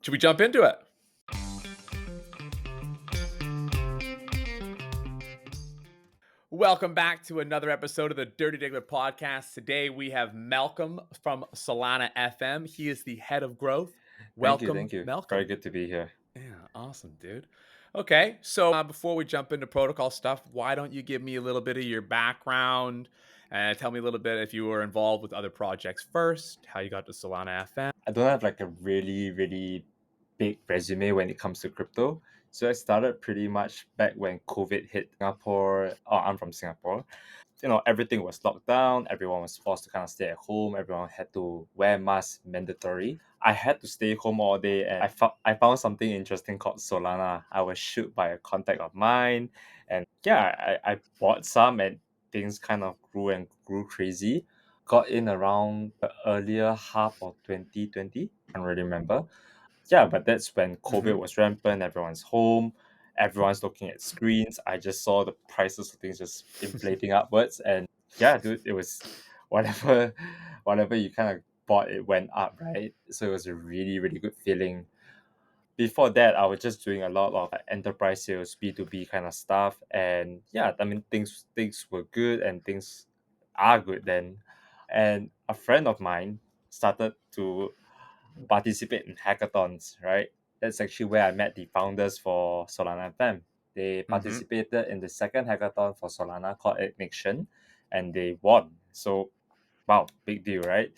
Should we jump into it? Welcome back to another episode of the Dirty Diggler Podcast. Today we have Malcolm from Solana FM. He is the head of growth. Thank you, Welcome, thank you. Very Malcolm. good to be here. Yeah, awesome, dude. Okay, so before we jump into protocol stuff, why don't you give me a little bit of your background and tell me a little bit if you were involved with other projects first, how you got to Solana FM. I don't have like a really big resume when it comes to crypto. So I started pretty much back when COVID hit Singapore. Oh, I'm from Singapore. Everything was locked down. Everyone was forced to kind of stay at home. Everyone had to wear masks mandatory. I had to stay home all day, and I found something interesting called Solana. I was shoot by a contact of mine, and yeah, I bought some, and things kind of grew and grew crazy. Got in around the earlier half of 2020. I can't really remember. Yeah, but that's when COVID was rampant. Everyone's home. Everyone's looking at screens. I just saw the prices of things just inflating upwards, and yeah, dude, it was whatever, whatever you kind of bought, it went up, right? So it was a really good feeling. Before that, I was just doing a lot of enterprise sales, B2B kind of stuff, and yeah, I mean things were good and things are good then. And a friend of mine started to participate in hackathons, right? That's actually where I met the founders for Solana FM. They participated in the second hackathon for Solana called enrich, and they won. So, wow, big deal, right?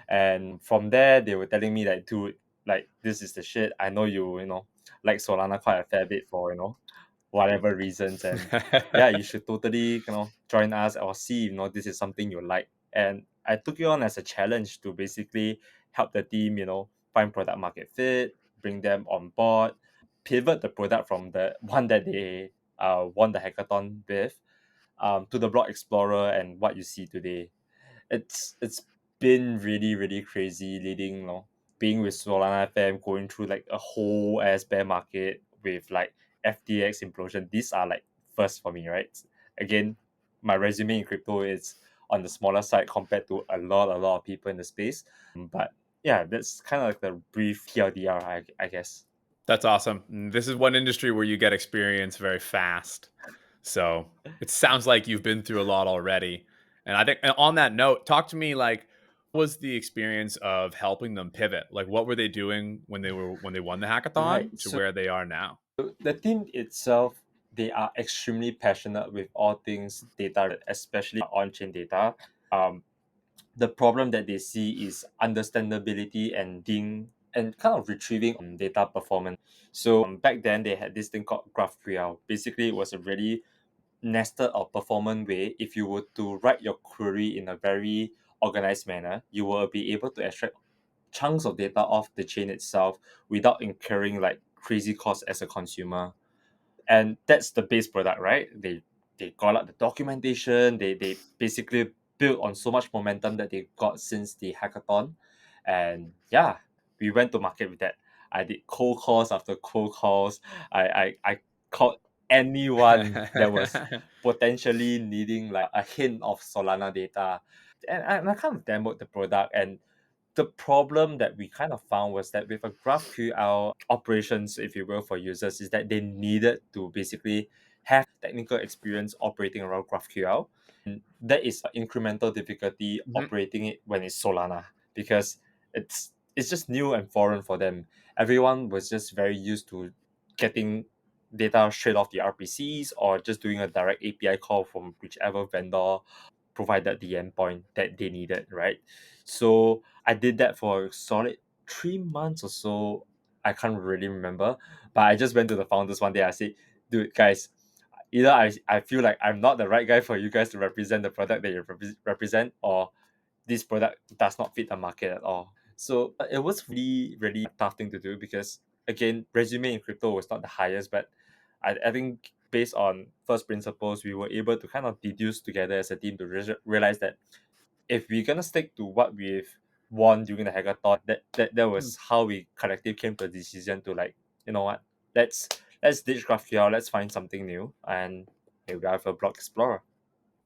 And from there, they were telling me that, dude, like this is the shit. I know you like Solana quite a fair bit for whatever reasons, and yeah, you should totally join us or see this is something you like. And I took it on as a challenge to basically help the team find product market fit, bring them on board, pivot the product from the one that they won the hackathon with, to the block explorer and what you see today. It's been really crazy leading, being with Solana FM, going through like a whole ass bear market with like FTX implosion. These are like first for me, right? Again, my resume in crypto is on the smaller side compared to a lot of people in the space. But yeah, that's kind of like the brief TLDR, I guess. That's awesome. This is one industry where you get experience very fast. So it sounds like you've been through a lot already. And I think on that note, talk to me like what was the experience of helping them pivot? Like what were they doing when they won the Right. hackathon to So where they are now? the team itself, they are extremely passionate with all things data, especially on-chain data. Um, the problem that they see is understandability and kind of retrieving data performance. So back then they had this thing called GraphQL. Basically, it was a really nested or performant way. If you were to write your query in a very organized manner, you will be able to extract chunks of data off the chain itself without incurring like crazy costs as a consumer. And that's the base product, right? They got out the documentation. They basically built on so much momentum that they got since the hackathon. And yeah, we went to market with that. I did cold calls after cold calls. I called anyone that was potentially needing like a hint of Solana data, and I kind of demoed the product. And the problem that we kind of found was that with a GraphQL operations, if you will, for users, is that they needed to basically have technical experience operating around GraphQL. And that is an incremental difficulty operating it when it's Solana, because it's just new and foreign for them. Everyone was just very used to getting data straight off the RPCs or just doing a direct API call from whichever vendor provided the endpoint that they needed, right? So I did that for a solid 3 months or so. I can't really remember, but I just went to the founders one day. I said, dude, guys, either I feel like I'm not the right guy for you guys to represent the product that you represent, or this product does not fit the market at all. So it was really tough thing to do, because again, resume in crypto was not the highest, but I think based on first principles, we were able to kind of deduce together as a team to realize that if we're gonna stick to what we've won during the hackathon, that was how we collectively came to a decision to, like, you know what, let's ditch GraphQL, let's find something new, and here we are for Block Explorer.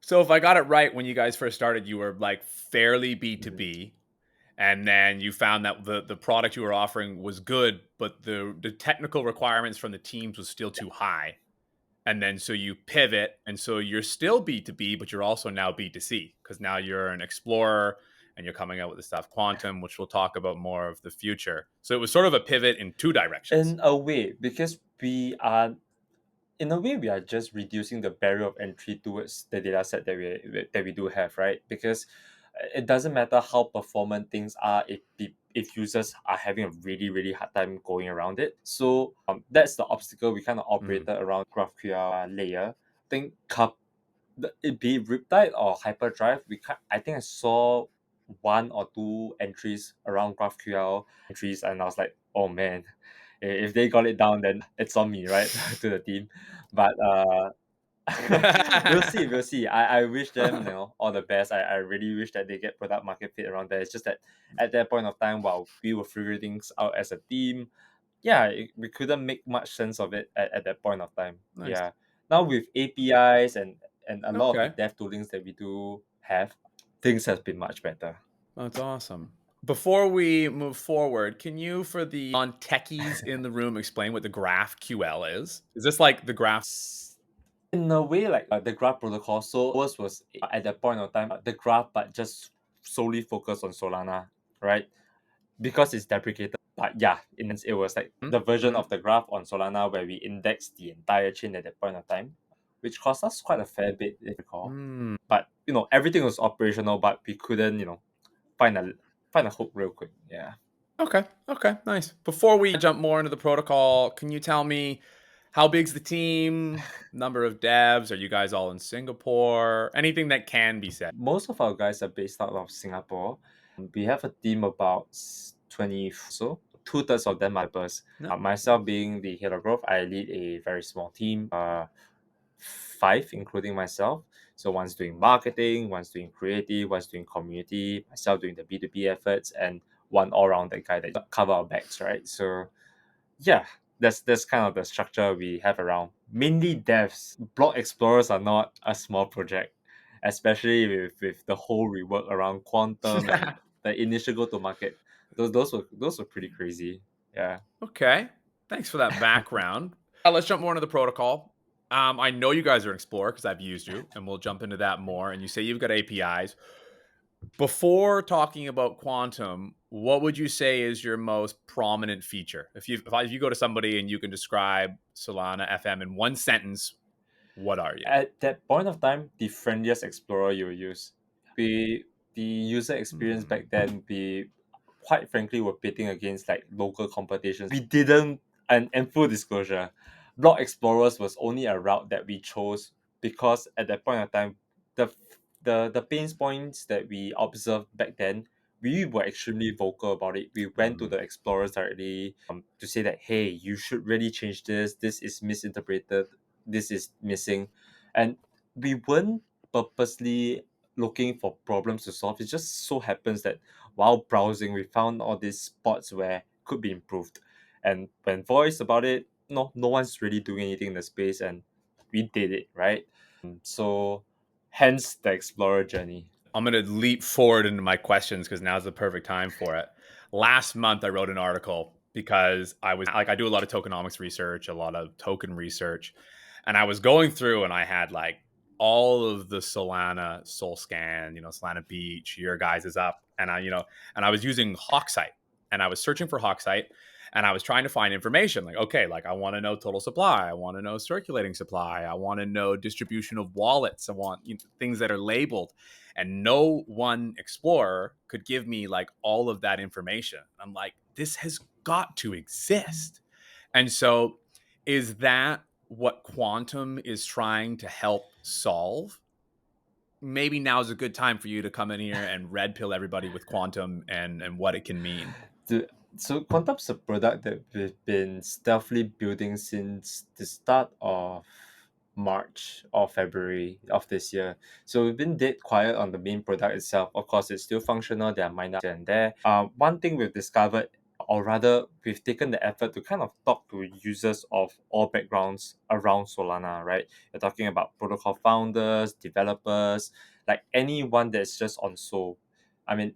So if I got it right, when you guys first started, you were like fairly Mhm. B2B. and then you found that the product you were offering was good, but the technical requirements from the teams was still too high. And then so you pivot, and so you're still B2B, but you're also now B2C because now you're an explorer and you're coming out with the stuff quantum, which we'll talk about more of the future. So it was sort of a pivot in two directions. In a way, because we are just reducing the barrier of entry towards the data set that we do have, right? Because it doesn't matter how performant things are if users are having a really really hard time going around it. So that's the obstacle we kind of Mm. operated around GraphQL layer. I think it be Riptide or Hyperdrive, I think I saw one or two entries around GraphQL entries, and I was like, oh man, if they got it down, then it's on me, right, to the team. But we'll see. I wish them, all the best. I really wish that they get product market fit around there. It's just that at that point of time, while we were figuring things out as a team, yeah, we couldn't make much sense of it at that point of time. Nice. Yeah. Now with APIs and a lot of the Okay. dev toolings that we do have, things have been much better. That's awesome. Before we move forward, can you, for the non techies in the room, explain what the GraphQL is? Is this like the graph? In a way, like the graph protocol, so ours was at that point of time the graph, but just solely focused on Solana, right? Because it's deprecated. But yeah, it was like the version Mm-hmm. of the graph on Solana where we indexed the entire chain at that point of time, which cost us quite a fair bit, if you recall. Mm. But everything was operational, but we couldn't, find a find a hook real quick. Yeah. Okay. Okay. Nice. Before we jump more into the protocol, can you tell me how big's the team? Number of devs? Are you guys all in Singapore? Anything that can be said. Most of our guys are based out of Singapore. We have a team about 20 so. Two-thirds of them are developers. No. Myself being the head of growth, I lead a very small team. Five, including myself. So one's doing marketing, one's doing creative, one's doing community, myself doing the B2B efforts, and one all-rounded guy that cover our backs, right? So yeah, that's kind of the structure we have around. Mainly devs. Block explorers are not a small project, especially with the whole rework around quantum and the initial go to market. Those were pretty crazy. Yeah. Okay. Thanks for that background. Let's jump more into the protocol. I know you guys are an Explorer because I've used you, and we'll jump into that more. And you say you've got APIs. Before talking about quantum, what would you say is your most prominent feature? If you go to somebody and you can describe Solana FM in one sentence, what are you? At that point of time, the friendliest explorer you will use. The user experience Hmm. back then, we quite frankly were pitting against like local competitions. We didn't, and full disclosure, Block Explorers was only a route that we chose because at that point of time, the the pain points that we observed back then, we were extremely vocal about it. We went to Mm. the explorers directly, to say that, hey, you should really change this. This is misinterpreted. This is missing, and we weren't purposely looking for problems to solve. It just so happens that while browsing, we found all these spots where could be improved. And when voiced about it, no one's really doing anything in the space, and we did it, right? So, hence the explorer journey. I'm going to leap forward into my questions because now's the perfect time for it. Last month, I wrote an article because I was like, I do a lot of tokenomics research, a lot of token research. And I was going through and I had like all of the Solana Soul Scan, Solana Beach, your guys is up. And I was using Hawksite and I was searching for Hawksite and I was trying to find information like, okay, like I want to know total supply. I want to know circulating supply. I want to know distribution of wallets. I want things that are labeled, and no one explorer could give me like all of that information. I'm like, this has got to exist. And so is that what quantum is trying to help solve? Maybe now is a good time for you to come in here and red pill everybody with quantum and what it can mean. The, so Quantum's a product that we've been stealthily building since the start of March or February of this year. So we've been dead quiet on the main product itself. Of course, it's still functional. There are minor here and there. One thing we've discovered, or rather, we've taken the effort to kind of talk to users of all backgrounds around Solana, right? You're talking about protocol founders, developers, like anyone that's just on Sol. I mean,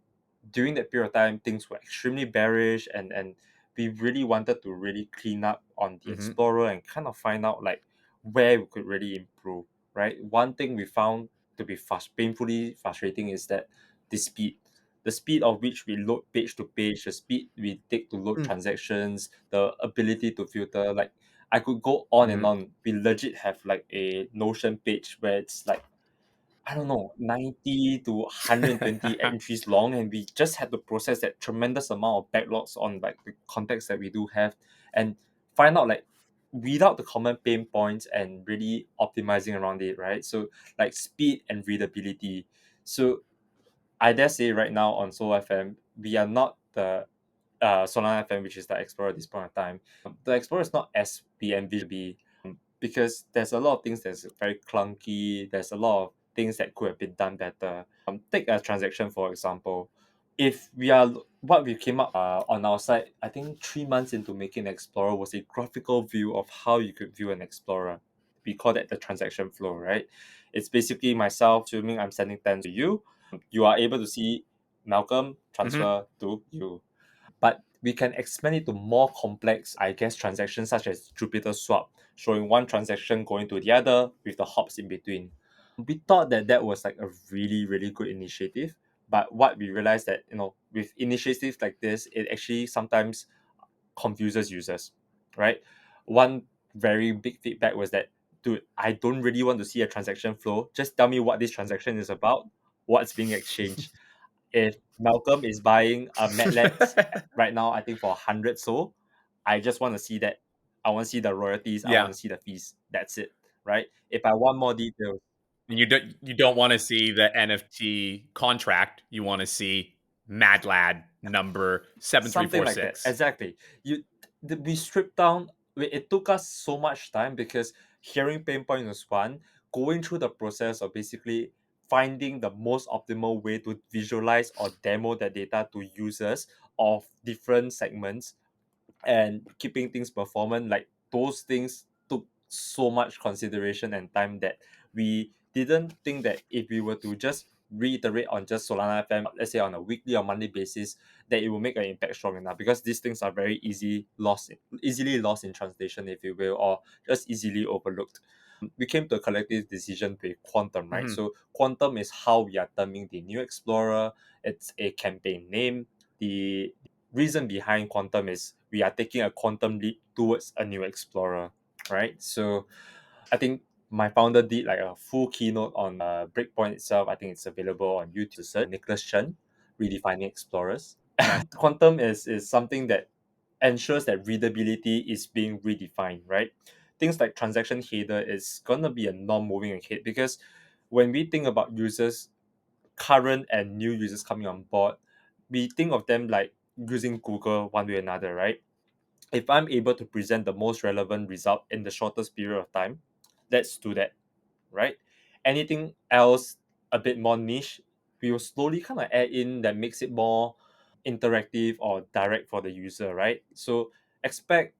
during that period of time, things were extremely bearish, and we really wanted to really clean up on the Hmm. Explorer and kind of find out like where we could really improve, right? One thing we found to be painfully frustrating is that the speed. The speed of which we load page to page, the speed we take to load transactions, the ability to filter, like I could go on and Hmm. on. We legit have like a Notion page where it's like, I don't know, 90 to 120 entries long, and we just had to process that tremendous amount of backlogs on like the context that we do have, and find out like without the common pain points and really optimizing around it, right? So like speed and readability. So I dare say right now on Soul FM, we are not the Solana FM, which is the Explorer at this point of time. The Explorer is not as we envision to be, because there's a lot of things that's very clunky. There's a lot of things that could have been done better. Take a transaction for example. If we are what we came up on our side, I think 3 months into making an Explorer was a graphical view of how you could view an Explorer. We call that the transaction flow, right? It's basically myself assuming I'm sending 10 to you. You are able to see Malcolm Hmm. transfer to you, but we can expand it to more complex, I guess, transactions such as Jupiter swap, showing one transaction going to the other with the hops in between. We thought that that was like a really, really good initiative. But what we realized that, with initiatives like this, it actually sometimes confuses users, right? One very big feedback was that, dude, I don't really want to see a transaction flow. Just tell me what this transaction is about, what's being exchanged. If Malcolm is buying a Matlex right now, I think for 100 so, I just want to see that. I want to see the royalties. I Yeah. want to see the fees. That's it, right? If I want more details, And you don't want to see the NFT contract. You want to see Mad Lad number something like that. 7346. Exactly. We stripped down. It took us so much time because hearing pain point was one. Going through the process of basically finding the most optimal way to visualize or demo the data to users of different segments and keeping things performant, like those things took so much consideration and time that we didn't think that if we were to just reiterate on just Solana FM, let's say on a weekly or monthly basis, that it will make an impact strong enough, because these things are very easily lost in translation, if you will, or just easily overlooked. We came to a collective decision with Quantum, right? Hmm. So Quantum is how we are terming the new Explorer. It's a campaign name. The reason behind Quantum is we are taking a quantum leap towards a new Explorer, right? So I think my founder did like a full keynote on Breakpoint itself. I think it's available on YouTube to search. Nicholas Chen, redefining explorers. Nice. Quantum is something that ensures that readability is being redefined, right? Things like transaction header is gonna be a non-moving ahead, because when we think about users, current and new users coming on board, we think of them like using Google one way or another, right? If I'm able to present the most relevant result in the shortest period of time, let's do that, right? Anything else a bit more niche, we will slowly kind of add in that makes it more interactive or direct for the user, right? So expect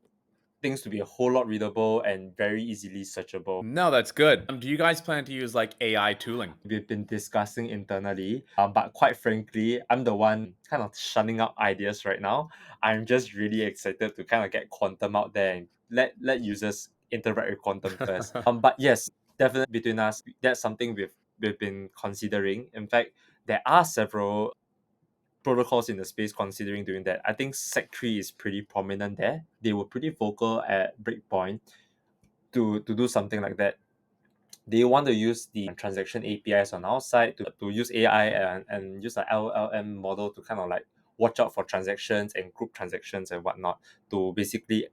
things to be a whole lot readable and very easily searchable. No, that's good. Do you guys plan to use like AI tooling? We've been discussing internally, but quite frankly, I'm the one kind of shunning out ideas right now. I'm just really excited to kind of get Quantum out there and let users interact with Quantum first. But yes, definitely between us, that's something we've been considering. In fact, there are several protocols in the space considering doing that. I think Sec3 is pretty prominent there. They were pretty vocal at Breakpoint to do something like that. They want to use the transaction APIs on our side to use AI and use the LLM model to kind of like watch out for transactions and group transactions and whatnot to basically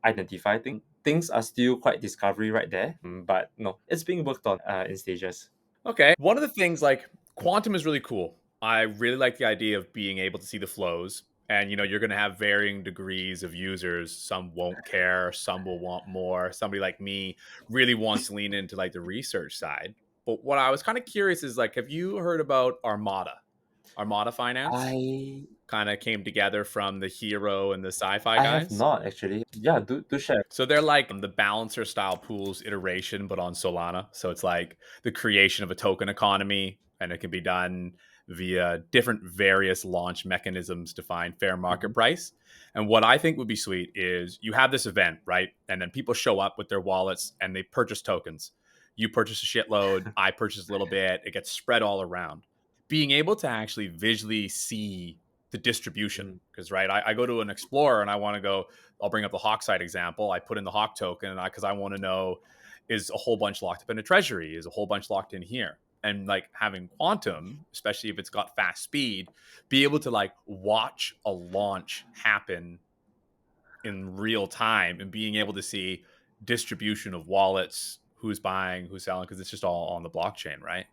identify things. Things are still quite discovery right there, but no, it's being worked on in stages. Okay. One of the things like quantum is really cool. I really like the idea of being able to see the flows. And you're going to have varying degrees of users. Some won't care, some will want more. Somebody like me really wants to lean into like the research side. But what I was kind of curious is like, have you heard about Armada? Armada Finance I kind of came together from the Hero and the Sci-Fi I have guys. not actually. Yeah, do share. So they're like the balancer style pools iteration, but on Solana. So it's like the creation of a token economy, and it can be done via different various launch mechanisms to find fair market Mhm. price. And what I think would be sweet is you have this event, right? And then people show up with their wallets and they purchase tokens. You purchase a shitload, I purchase a little bit, it gets spread all around. Being able to actually visually see the distribution, Mhm. because right, I go to an explorer and I want to go, I'll bring up the Hawkside example. I put in the Hawk token and because I want to know, is a whole bunch locked up in a treasury? Is a whole bunch locked in here? And like having quantum, especially if it's got fast speed, be able to like watch a launch happen in real time and being able to see distribution of wallets, who's buying, who's selling, because it's just all on the blockchain, right?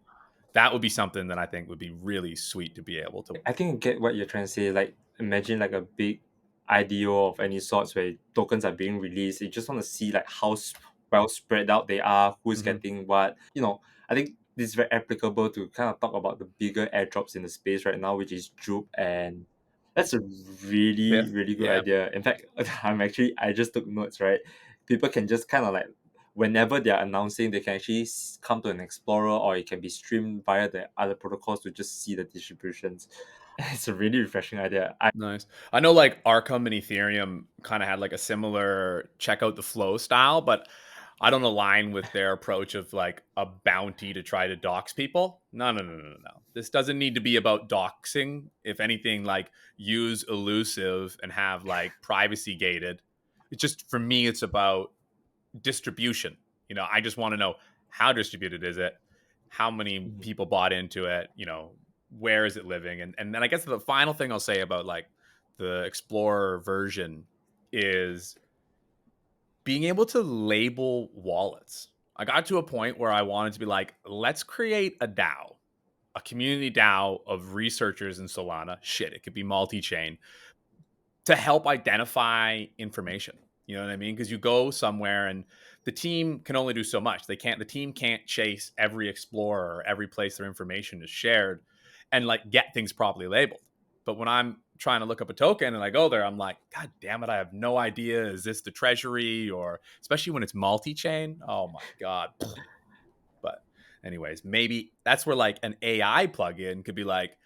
That would be something that I think would be really sweet to be able to. I think I get what you're trying to say. Like, imagine like a big IDO of any sorts where tokens are being released. You just want to see like how well spread out they are, who's Mm-hmm. getting what. I think this is very applicable to kind of talk about the bigger airdrops in the space right now, which is Jupe, and that's a really, Fifth, really good yeah, idea. In fact, I just took notes, right? People can just kind of like, whenever they're announcing, they can actually come to an explorer, or it can be streamed via the other protocols to just see the distributions. It's a really refreshing idea. nice. I know like Arkham and Ethereum kind of had like a similar check out the flow style, but I don't align with their approach of like a bounty to try to dox people. No, no, no, no, no, no. This doesn't need to be about doxing. If anything, like use elusive and have like privacy gated. It's just for me, it's about distribution. I just want to know how distributed is it, how many Mhm. people bought into it, where is it living, and then I guess the final thing I'll say about like the Explorer version is being able to label wallets. I got to a point where I wanted to be like, let's create a DAO, a community DAO of researchers in Solana. Shit, it could be multi-chain to help identify information. You know what I mean? Because you go somewhere and the team can only do so much. The team can't chase every explorer or every place their information is shared and like get things properly labeled. But when I'm trying to look up a token and I go there, I'm like, God damn it, I have no idea. Is this the treasury? Or especially when it's multi-chain? Oh my God. But anyways, maybe that's where like an AI plugin could be like,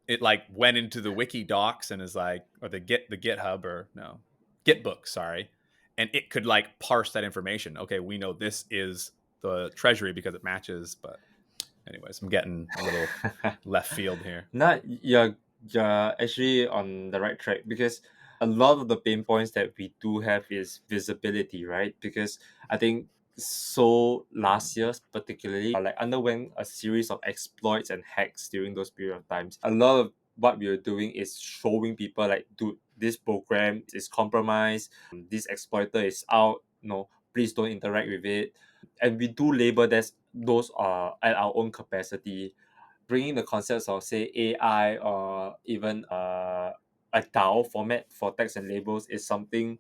it like went into the wiki docs and is like, or the GitHub, or no, Gitbook, sorry, and it could like parse that information. Okay, we know this is the treasury because it matches. But anyways, I'm getting a little left field here. Not you're actually on the right track, because a lot of the pain points that we do have is visibility, right? Because I think so last year particularly like underwent a series of exploits and hacks during those period of times. A lot of what we were doing is showing people like, dude, this program is compromised, this exploiter is out, please don't interact with it. And we do label those are at our own capacity. Bringing the concepts of, say, AI, or even a DAO format for text and labels is something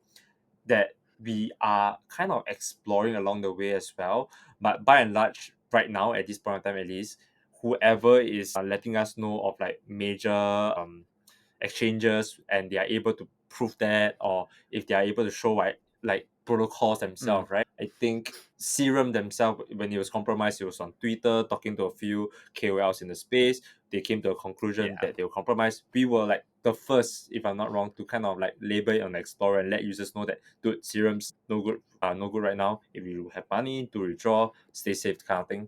that we are kind of exploring along the way as well. But by and large, right now, at this point in time at least, whoever is letting us know of like major exchanges, and they are able to prove that, or if they are able to show like protocols Mm, themselves, right? I think Serum themselves, when it was compromised, it was on Twitter talking to a few KOLs in the space. They came to a conclusion yeah, that they were compromised. We were like the first, if I'm not wrong, to kind of like label it on the Explorer and let users know that, dude, Serum's no good, no good right now. If you have money to withdraw, stay safe, kind of thing.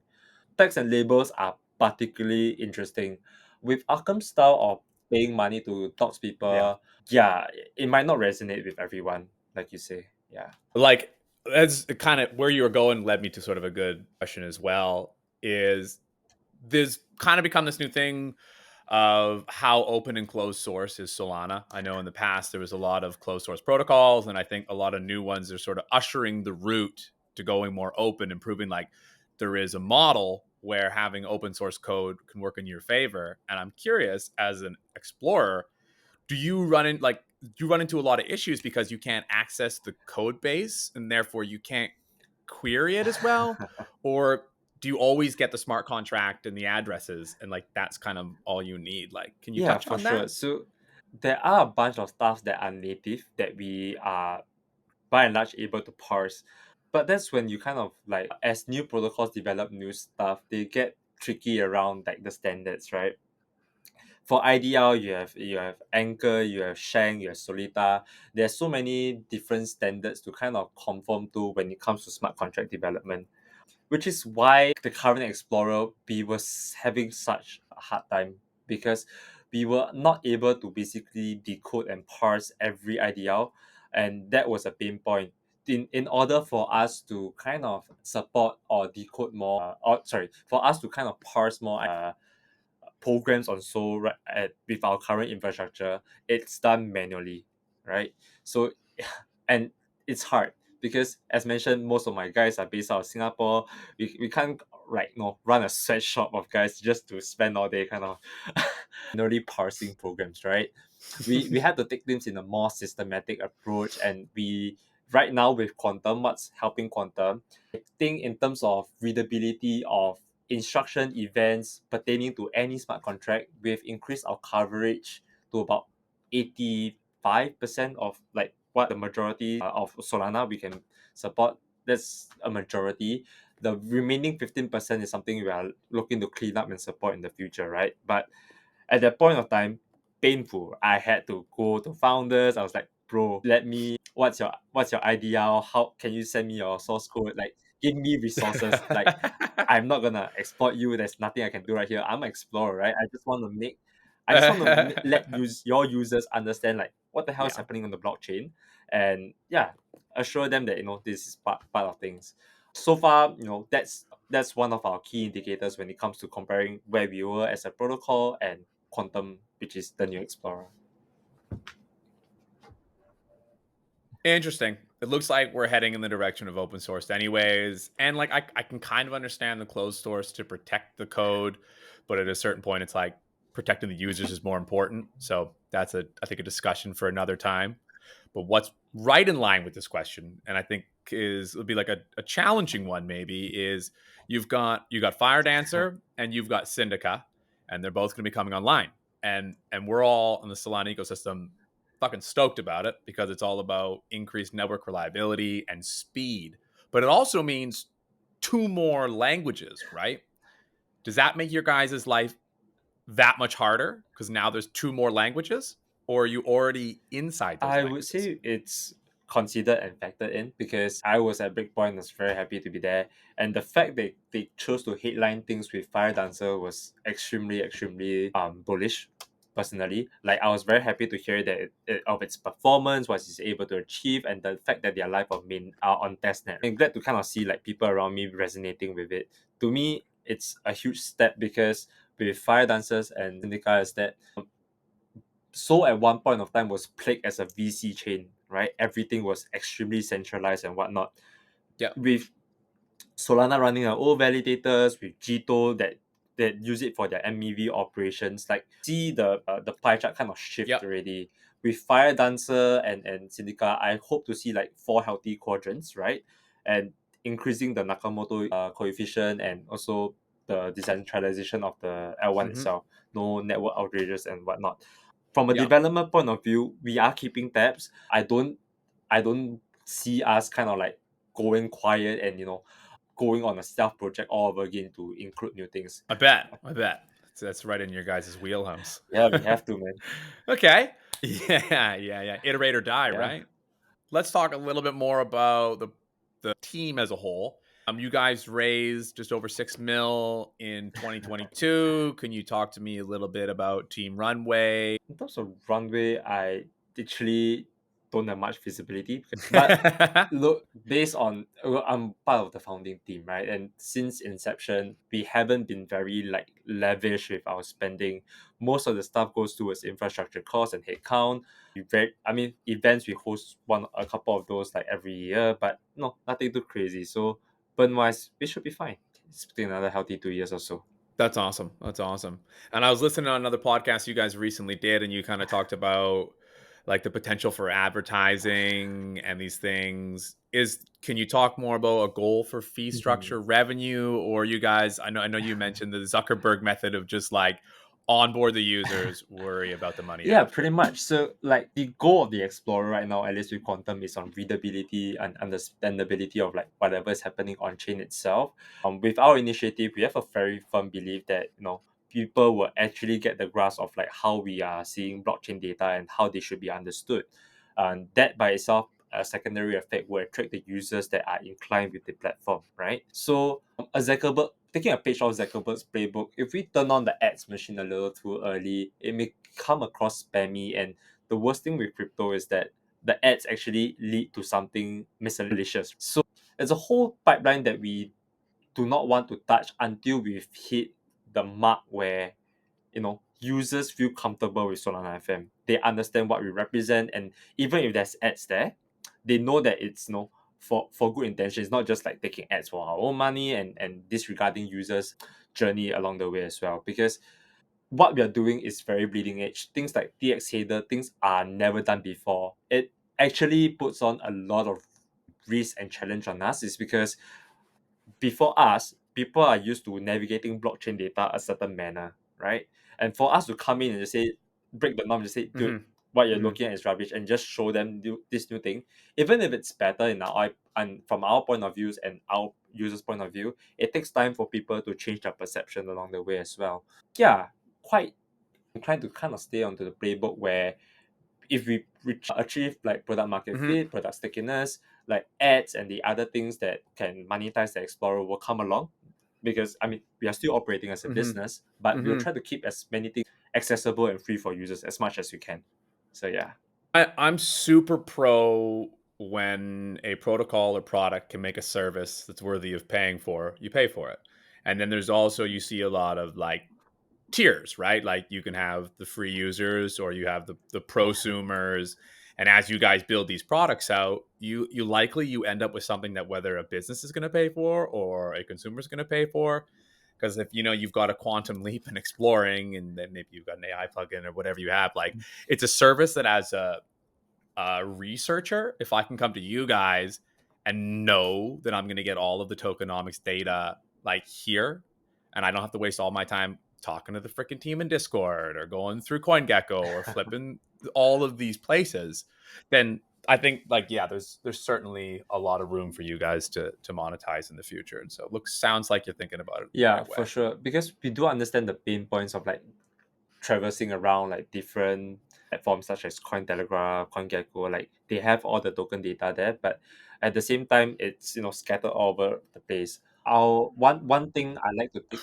Text and labels are particularly interesting. With Arkham style of paying money to dox yeah. people, yeah, it might not resonate with everyone, like you say. Yeah. Like that's kind of where you were going. Led me to sort of a good question as well. Is there's kind of become this new thing of how open and closed source is Solana. I know in the past there was a lot of closed source protocols, and I think a lot of new ones are sort of ushering the route to going more open and proving like there is a model where having open source code can work in your favor. And I'm curious, as an explorer, do you run into a lot of issues because you can't access the code base and therefore you can't query it as well? Or do you always get the smart contract and the addresses and like that's kind of all you need? Like, can you Yeah, touch for on that? sure. So there are a bunch of stuff that are native that we are by and large able to parse. But that's when you kind of like, as new protocols develop new stuff, they get tricky around like the standards, right? For IDL, you have Anchor, you have Shank, you have Solita. There's so many different standards to kind of conform to when it comes to smart contract development, which is why the current Explorer, we was having such a hard time, because we were not able to basically decode and parse every IDL, and that was a pain point. In order for us to kind of support or decode more, for us to kind of parse more programs on Sol with our current infrastructure, it's done manually, right? So, and it's hard because, as mentioned, most of my guys are based out of Singapore. We can't run a sweatshop of guys just to spend all day kind of manually parsing programs, right? We had to take things in a more systematic approach, and we right now with Quantum, what's helping Quantum, I think in terms of readability of instruction events pertaining to any smart contract, we've increased our coverage to about 85% of like what the majority of Solana we can support. That's a majority. The remaining 15% is something we are looking to clean up and support in the future, right? But at that point of time, painful. I had to go to founders. I was like, bro, let me. What's your IDL? How can you send me your source code? Like, give me resources. Like, I'm not gonna exploit you. There's nothing I can do right here. I'm an explorer, right? I just want to let your users understand like what the hell is Yeah. happening on the blockchain, and yeah, assure them that this is part of things. So far, that's one of our key indicators when it comes to comparing where we were as a protocol and Quantum, which is the new Explorer. Interesting. It looks like we're heading in the direction of open source anyways. And like I can kind of understand the closed source to protect the code, but at a certain point it's like protecting the users is more important. So that's I think a discussion for another time. But what's right in line with this question, and I think would be like a challenging one maybe, is you got Fire Dancer and you've got Syndica, and they're both gonna be coming online. And we're all in the Solana ecosystem fucking stoked about it because it's all about increased network reliability and speed. But it also means two more languages, right? Does that make your guys' life that much harder because now there's two more languages, or are you already inside those I would languages? say it's considered and factored in because I was at Breakpoint, was very happy to be there. And the fact that they chose to headline things with Fire Dancer was extremely, extremely bullish. Personally, like I was very happy to hear that of its performance, what it's able to achieve, and the fact that their live of main are on testnet. I'm glad to kind of see like people around me resonating with it. To me, it's a huge step because with Fire Dancers and Syndica is that Sol at one point of time was plagued as a VC chain, right? Everything was extremely centralized and whatnot. Yeah. With Solana running their own validators, with Gito that use it for their MEV operations, like see the pie chart kind of shift Yep. already. With Fire Dancer and Syndica, I hope to see like 4 healthy quadrants, right? And increasing the Nakamoto coefficient and also the decentralization of the L1 Mm-hmm. itself, no network outrages and whatnot. From a Yep. development point of view, we are keeping tabs. I don't see us kind of like going quiet and going on a stealth project all over again to include new things. I bet. I bet. That's right in your guys' wheelhouse. Yeah, we have to, man. Okay. Yeah. Yeah. Yeah. Iterate or die, Yeah. right? Let's talk a little bit more about the team as a whole. You guys raised just over 6 mil in 2022. Can you talk to me a little bit about Team Runway? In terms of runway, I literally don't have much visibility. But look, based on I'm part of the founding team, right? And since inception, we haven't been very like lavish with our spending. Most of the stuff goes towards infrastructure costs and headcount. Events we host a couple of those like every year, but no, nothing too crazy. So burn wise, we should be fine. It's been another healthy 2 years or so. That's awesome. That's awesome. And I was listening on another podcast you guys recently did, and you kind of talked about like the potential for advertising and these things. Can you talk more about a goal for fee Mhm. structure, revenue, or you guys? I know you mentioned the Zuckerberg method of just like onboard the users, worry about the money Yeah, pretty after. much. So, like, the goal of the Explorer right now, at least with Quantum, is on readability and understandability of like whatever is happening on chain itself. With our initiative, we have a very firm belief that people will actually get the grasp of like how we are seeing blockchain data and how they should be understood. And that by itself, a secondary effect will attract the users that are inclined with the platform, right? So a Zuckerberg, taking a page off Zuckerberg's playbook, if we turn on the ads machine a little too early, it may come across spammy. And the worst thing with crypto is that the ads actually lead to something malicious. So there's a whole pipeline that we do not want to touch until we've hit the mark where users feel comfortable with Solana FM. They understand what we represent, and even if there's ads there, they know that it's for good intention. It's not just like taking ads for our own money and disregarding users' journey along the way as well. Because what we are doing is very bleeding edge. Things like TX header, things are never done before. It actually puts on a lot of risk and challenge on us, is because before us, people are used to navigating blockchain data a certain manner, right? And for us to come in and just say, break the norm, just say, dude, Mm-hmm. what you're Mm-hmm. looking at is rubbish, and just show them this new thing, even if it's better in our and from our point of views and our users' point of view, it takes time for people to change their perception along the way as well. Yeah, quite inclined to kind of stay onto the playbook where if we achieve like product market Mm-hmm. fit, product stickiness, like ads and the other things that can monetize the explorer will come along. Because I mean, we are still operating as a Mm-hmm. business, but we'll Mm-hmm. try to keep as many things accessible and free for users as much as we can. So yeah. I'm super pro when a protocol or product can make a service that's worthy of paying for, you pay for it. And then there's also, you see a lot of like tiers, right? Like you can have the free users or you have the prosumers. And as you guys build these products out, you likely you end up with something that whether a business is going to pay for or a consumer is going to pay for. Because if you've got a quantum leap in exploring, and then maybe you've got an AI plugin or whatever you have, like it's a service that as a researcher, if I can come to you guys and know that I'm going to get all of the tokenomics data like here, and I don't have to waste all my time talking to the freaking team in Discord or going through CoinGecko or flipping all of these places, then I think like yeah, there's certainly a lot of room for you guys to monetize in the future. And so it sounds like you're thinking about it the Yeah, right way. for sure. Because we do understand the pain points of like traversing around like different platforms such as Cointelegraph, CoinGecko. Like they have all the token data there, but at the same time, it's scattered all over the place. Our one thing I like to take.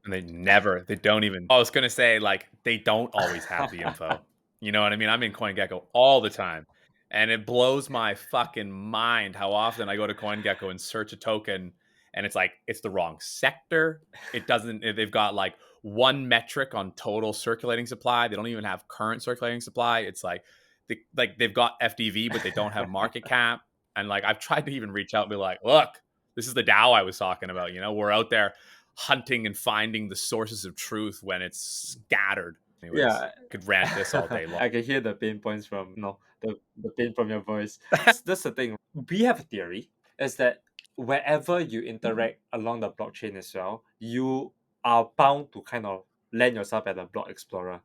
And they don't even. I was gonna say like they don't always have the info. You know what I mean? I'm in CoinGecko all the time, and it blows my fucking mind how often I go to CoinGecko and search a token, and it's like it's the wrong sector. It doesn't. They've got like one metric on total circulating supply. They don't even have current circulating supply. It's like they've got FDV, but they don't have market cap. And like I've tried to even reach out and be like, look, this is the DAO I was talking about. We're out there hunting and finding the sources of truth when it's scattered. Anyways, Yeah. could rant this all day long. I can hear the pain points from the pain from your voice. That's the thing. We have a theory is that wherever you interact along the blockchain as well, you are bound to kind of land yourself at a block explorer,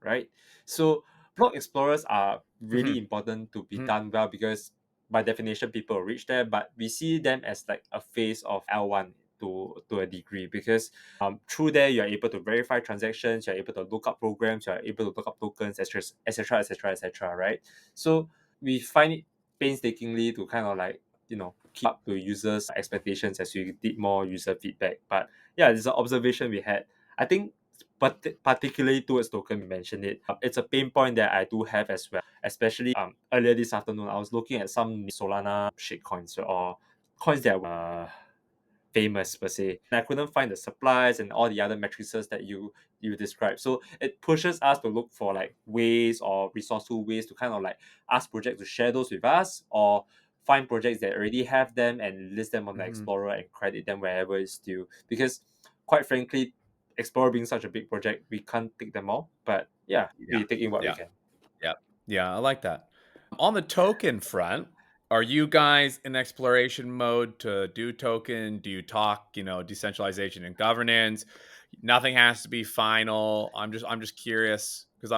right? So block explorers are really Mhm, important to be mhm, done well, because by definition people will reach there, but we see them as like a phase of L1 to a degree, because through there you're able to verify transactions, you're able to look up programs, you're able to look up tokens, etc, etc, etc, etc, right? So we find it painstakingly to kind of like keep up to users expectations as we did more user feedback. But yeah, it's an observation we had. I think but particularly towards token, we mentioned it. It's a pain point that I do have as well. Especially earlier this afternoon, I was looking at some Solana shitcoins or coins that were famous per se. And I couldn't find the supplies and all the other matrices that you described. So it pushes us to look for like ways or resourceful ways to kind of like ask projects to share those with us, or find projects that already have them and list them on the mhm. Explorer and credit them wherever it's due. Because quite frankly, Explorer being such a big project, we can't take them all. But yeah, Yeah, we take in what we yeah, can. yeah, yeah. I like that. On the token front, are you guys in exploration mode to do token? Do you talk, decentralization and governance? Nothing has to be final. I'm just curious because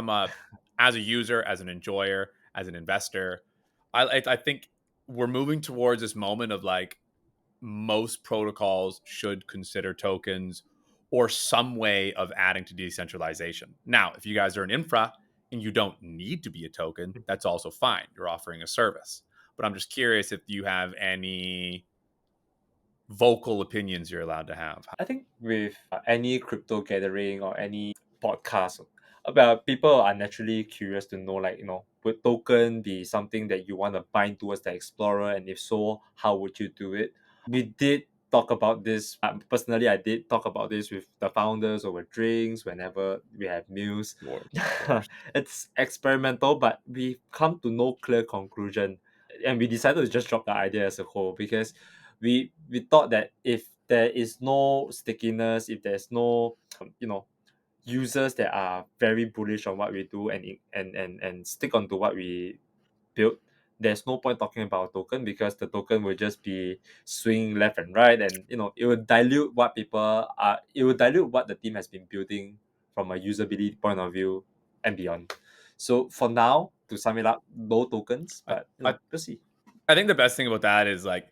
as a user, as an enjoyer, as an investor, I think we're moving towards this moment of like most protocols should consider tokens or some way of adding to decentralization. Now, if you guys are an infra and you don't need to be a token, that's also fine. You're offering a service. But I'm just curious if you have any vocal opinions you're allowed to have. I think with any crypto gathering or any podcast, about people are naturally curious to know, like, would token be something that you want to bind towards the explorer, and if so, how would you do it? We did talk about this. Personally, I did talk about this with the founders over drinks whenever we have meals. Of course. It's experimental, but we come to no clear conclusion, and we decided to just drop the idea as a whole because we thought that if there is no stickiness, if there's no users that are very bullish on what we do and stick onto what we built, there's no point talking about a token because the token will just be swinging left and right, and it will dilute what the team has been building from a usability point of view and beyond. So for now, to sum it up, no tokens, I, but I, we'll see. I think the best thing about that is like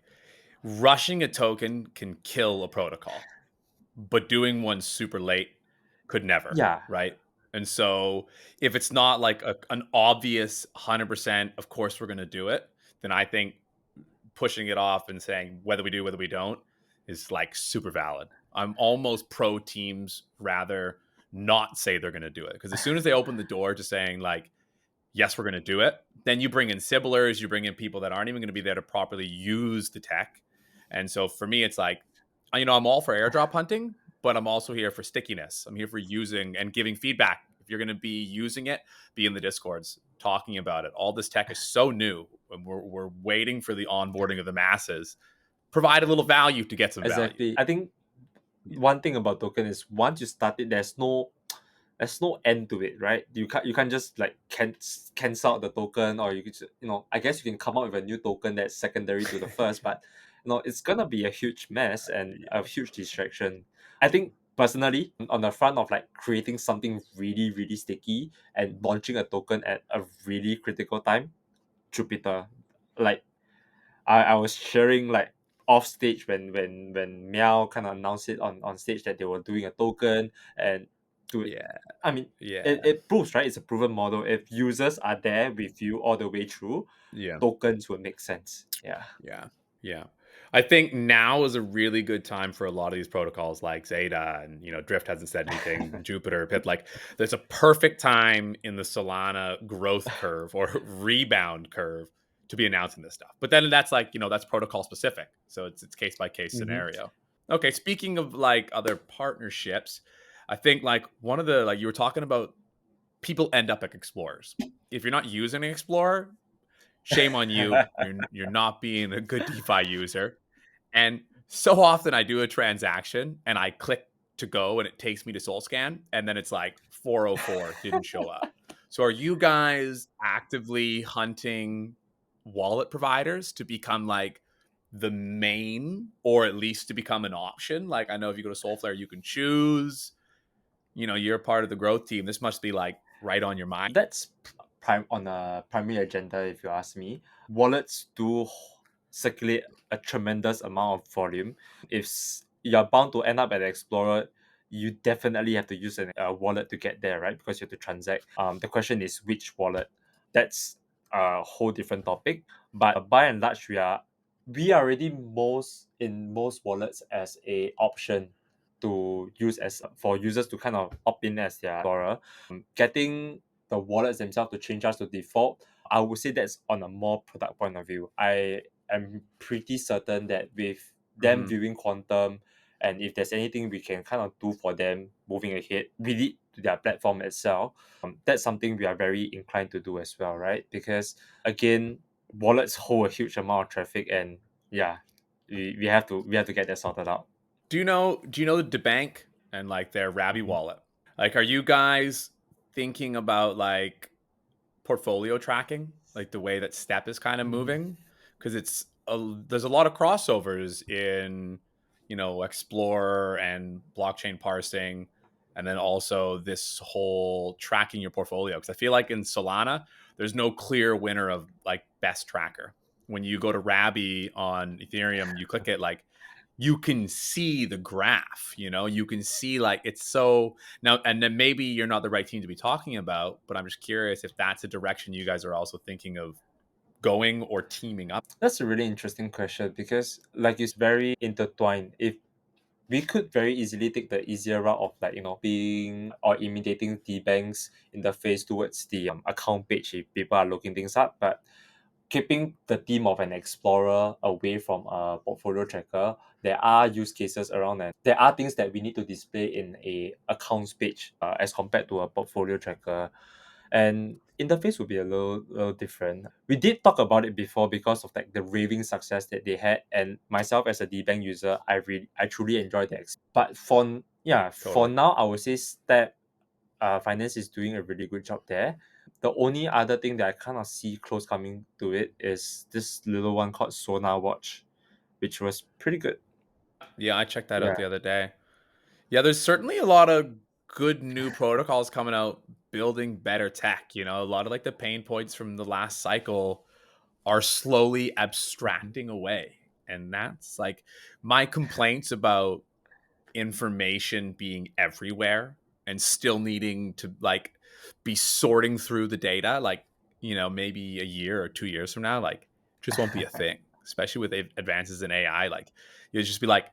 rushing a token can kill a protocol, but doing one super late could never, Yeah. right? And so if it's not like an obvious 100%, of course we're going to do it, then I think pushing it off and saying whether we do, whether we don't is like super valid. I'm almost pro teams rather not say they're going to do it because as soon as they open the door to saying like, yes, we're going to do it, then you bring in sibblers, you bring in people that aren't even going to be there to properly use the tech. And so for me, it's like, I'm all for airdrop hunting, but I'm also here for stickiness. I'm here for using and giving feedback. If you're going to be using it, be in the Discords, talking about it. All this tech is so new, and we're waiting for the onboarding of the masses. Provide a little value to get some value. Exactly. I think one thing about token is once you start it, there's no end to it, right? You can't just like cancel out the token, or you could I guess you can come up with a new token that's secondary to the first, but it's gonna be a huge mess and a huge distraction. I think personally, on the front of like creating something really really sticky and launching a token at a really critical time, Jupiter. Like I was sharing like off stage when Meow kind of announced it on stage that they were doing a token, and to it, Yeah, I mean, yeah, it proves, right? It's a proven model. If users are there with you all the way through, yeah. tokens would make sense. Yeah. Yeah. Yeah. I think now is a really good time for a lot of these protocols like Zeta and, Drift hasn't said anything, Jupiter, Pit. Like, there's a perfect time in the Solana growth curve or rebound curve to be announcing this stuff. But then that's like, that's protocol specific. So it's case by case Hmm. scenario. Okay. Speaking of like other partnerships, I think like one of the, like you were talking about, people end up at explorers. If you're not using an explorer, shame on you. You're not being a good DeFi user. And so often I do a transaction and I click to go and it takes me to SolScan and then it's like 404 didn't show up. So are you guys actively hunting wallet providers to become like the main or at least to become an option? Like I know if you go to Soulflare you can choose, you're part of the growth team. This must be like right on your mind. That's on a primary agenda, if you ask me. Wallets do circulate a tremendous amount of volume. If you're bound to end up at Explorer, you definitely have to use a wallet to get there, right? Because you have to transact. The question is which wallet. That's a whole different topic. But by and large, we are already most wallets as a option to use as for users to kind of opt in as their explorer. Getting the wallets themselves to change us to default, I would say that's on a more product point of view. I am pretty certain that with them Mhm. viewing Quantum, and if there's anything we can kind of do for them moving ahead, really to their platform itself, that's something we are very inclined to do as well, right? Because again, wallets hold a huge amount of traffic, and yeah, we have to get that sorted out. Do you know the bank and like their Rabby Mhm. wallet? Like, are you guys thinking about like portfolio tracking, like the way that Step is kind of Mm. moving? Because there's a lot of crossovers in Explorer and blockchain parsing, and then also this whole tracking your portfolio. Because I feel like in Solana, there's no clear winner of like best tracker. When you go to Rabby on Ethereum, you click it like you can see the graph, you can see like it's so now, and then maybe you're not the right team to be talking about, but I'm just curious if that's a direction you guys are also thinking of going or teaming up. That's a really interesting question because, like, it's very intertwined. If we could very easily take the easier route of, like, being or imitating the bank's interface towards the account page if people are looking things up, but keeping the theme of an explorer away from a portfolio tracker, there are use cases around, and there are things that we need to display in a accounts page as compared to a portfolio tracker, and interface will be a little different. We did talk about it before because of, like, the raving success that they had, and myself as a dbank user, I truly enjoyed the but for Totally. now I would say Step Finance is doing a really good job there. The only other thing that I kind of see close coming to it is this little one called Sona Watch, which was pretty good. Yeah, I checked that out Yeah. the other day. Yeah, there's certainly a lot of good new protocols coming out building better tech. A lot of like the pain points from the last cycle are slowly abstracting away. And that's like my complaints about information being everywhere and still needing to like be sorting through the data, like, maybe a year or 2 years from now, like just won't be a thing, especially with advances in AI. Like you'll just be like,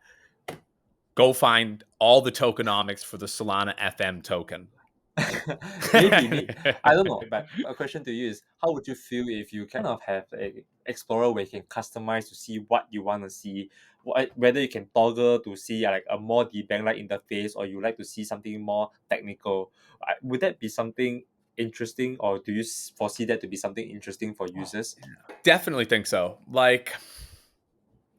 go find all the tokenomics for the Solana FM token. Maybe I don't know, but a question to you is, how would you feel if you kind of have a explorer where you can customize to see what you want to see, whether you can toggle to see like a more debank like interface, or you like to see something more technical? Would that be something interesting, or do you foresee that to be something interesting for Oh, users? definitely think so. Like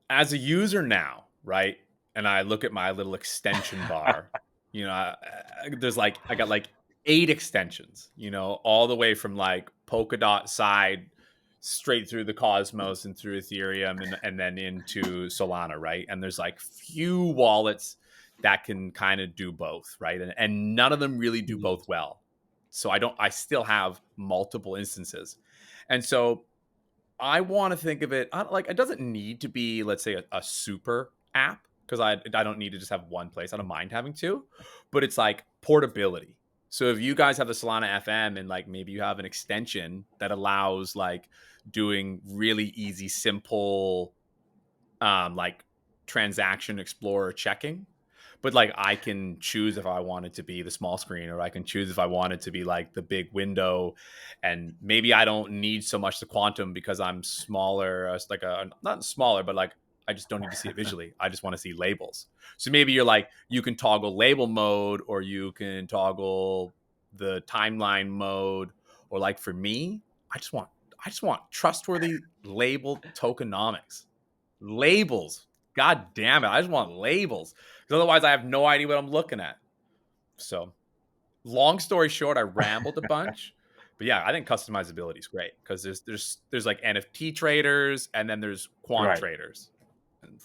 as a user now, right? And I look at my little extension bar, there's like, I got like 8 extensions, all the way from like Polkadot side straight through the Cosmos and through Ethereum and then into Solana, right? And there's like few wallets that can kind of do both, right? And none of them really do Mhm. both well. So I still have multiple instances. And so I want to think of it like it doesn't need to be, let's say, a super app because I don't need to just have one place. I don't mind having two, but it's like portability. So if you guys have the Solana FM and like maybe you have an extension that allows like doing really easy, simple like transaction explorer checking, but like I can choose if I want it to be the small screen or I can choose if I want it to be like the big window, and maybe I don't need so much the quantum because I'm smaller, like a not smaller, but like I just don't need to see it visually. I just want to see labels. So maybe you're like you can toggle label mode or you can toggle the timeline mode, or like for me, I just want trustworthy label tokenomics. Labels. God damn it. I just want labels. Because otherwise I have no idea what I'm looking at. So long story short, I rambled a bunch. But yeah, I think customizability is great because there's like NFT traders and then there's quant Right. traders and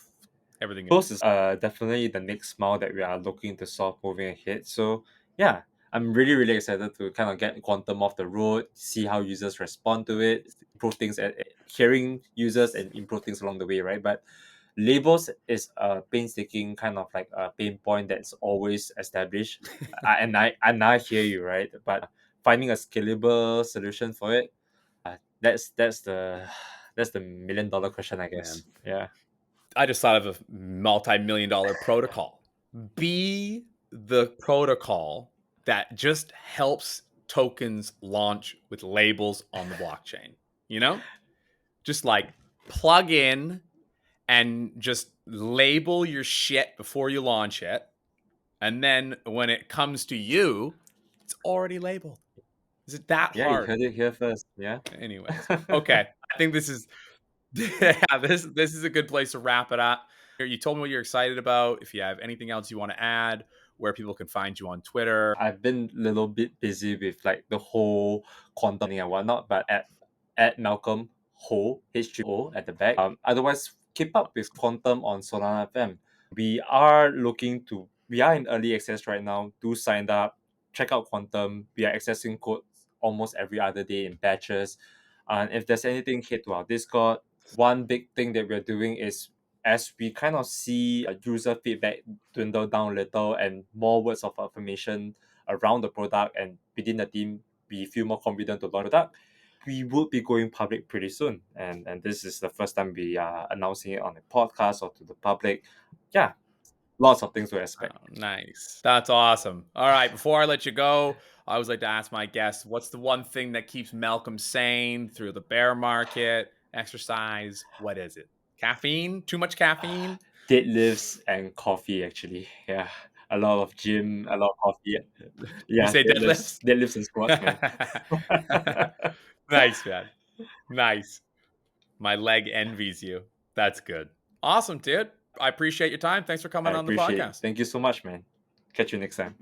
everything in Those is definitely the next mile that we are looking to solve moving ahead. So yeah, I'm really really excited to kind of get quantum off the road, see how users respond to it, improve things at hearing users and improve things along the way, right? But labels is a painstaking kind of like a pain point that's always established. And I hear you, right? But finding a scalable solution for it, that's the $1 million question, I man. guess. Yeah. I just thought of a multi-million dollar protocol. Be the protocol that just helps tokens launch with labels on the blockchain. You know? Just like plug in and just label your shit before you launch it. And then when it comes to you, it's already labeled. Is it that Yeah, you hard? heard it here first. Yeah. Anyways, okay. I think this is yeah, this is a good place to wrap it up. You told me what you're excited about. If you have anything else you want to add, where people can find you on Twitter. I've been a little bit busy with like the whole quantum and whatnot, but at Malcolm Ho HO at the back. Otherwise, keep up with quantum on Solana FM. We are in early access right now. Do sign up, check out quantum. We are accessing codes almost every other day in batches. And if there's anything, head to our Discord. One big thing that we're doing is as we kind of see a user feedback dwindle down a little and more words of affirmation around the product and within the team, we feel more confident to launch the product, we would be going public pretty soon. And this is the first time we are announcing it on a podcast or to the public. Yeah, lots of things to Oh, expect. nice. That's awesome. All right. Before I let you go, I always like to ask my guests, what's the one thing that keeps Malcolm sane through the bear market? Exercise. What is it? Caffeine? Too much caffeine? Deadlifts and coffee, actually. Yeah, a lot of gym, a lot of coffee. You Yeah, say deadlifts, deadlifts? deadlifts and squats, man. Nice, man. Nice. My leg envies you. That's good. Awesome, dude. I appreciate your time. Thanks for I coming on the appreciate it. podcast. Thank you so much, man. Catch you next time.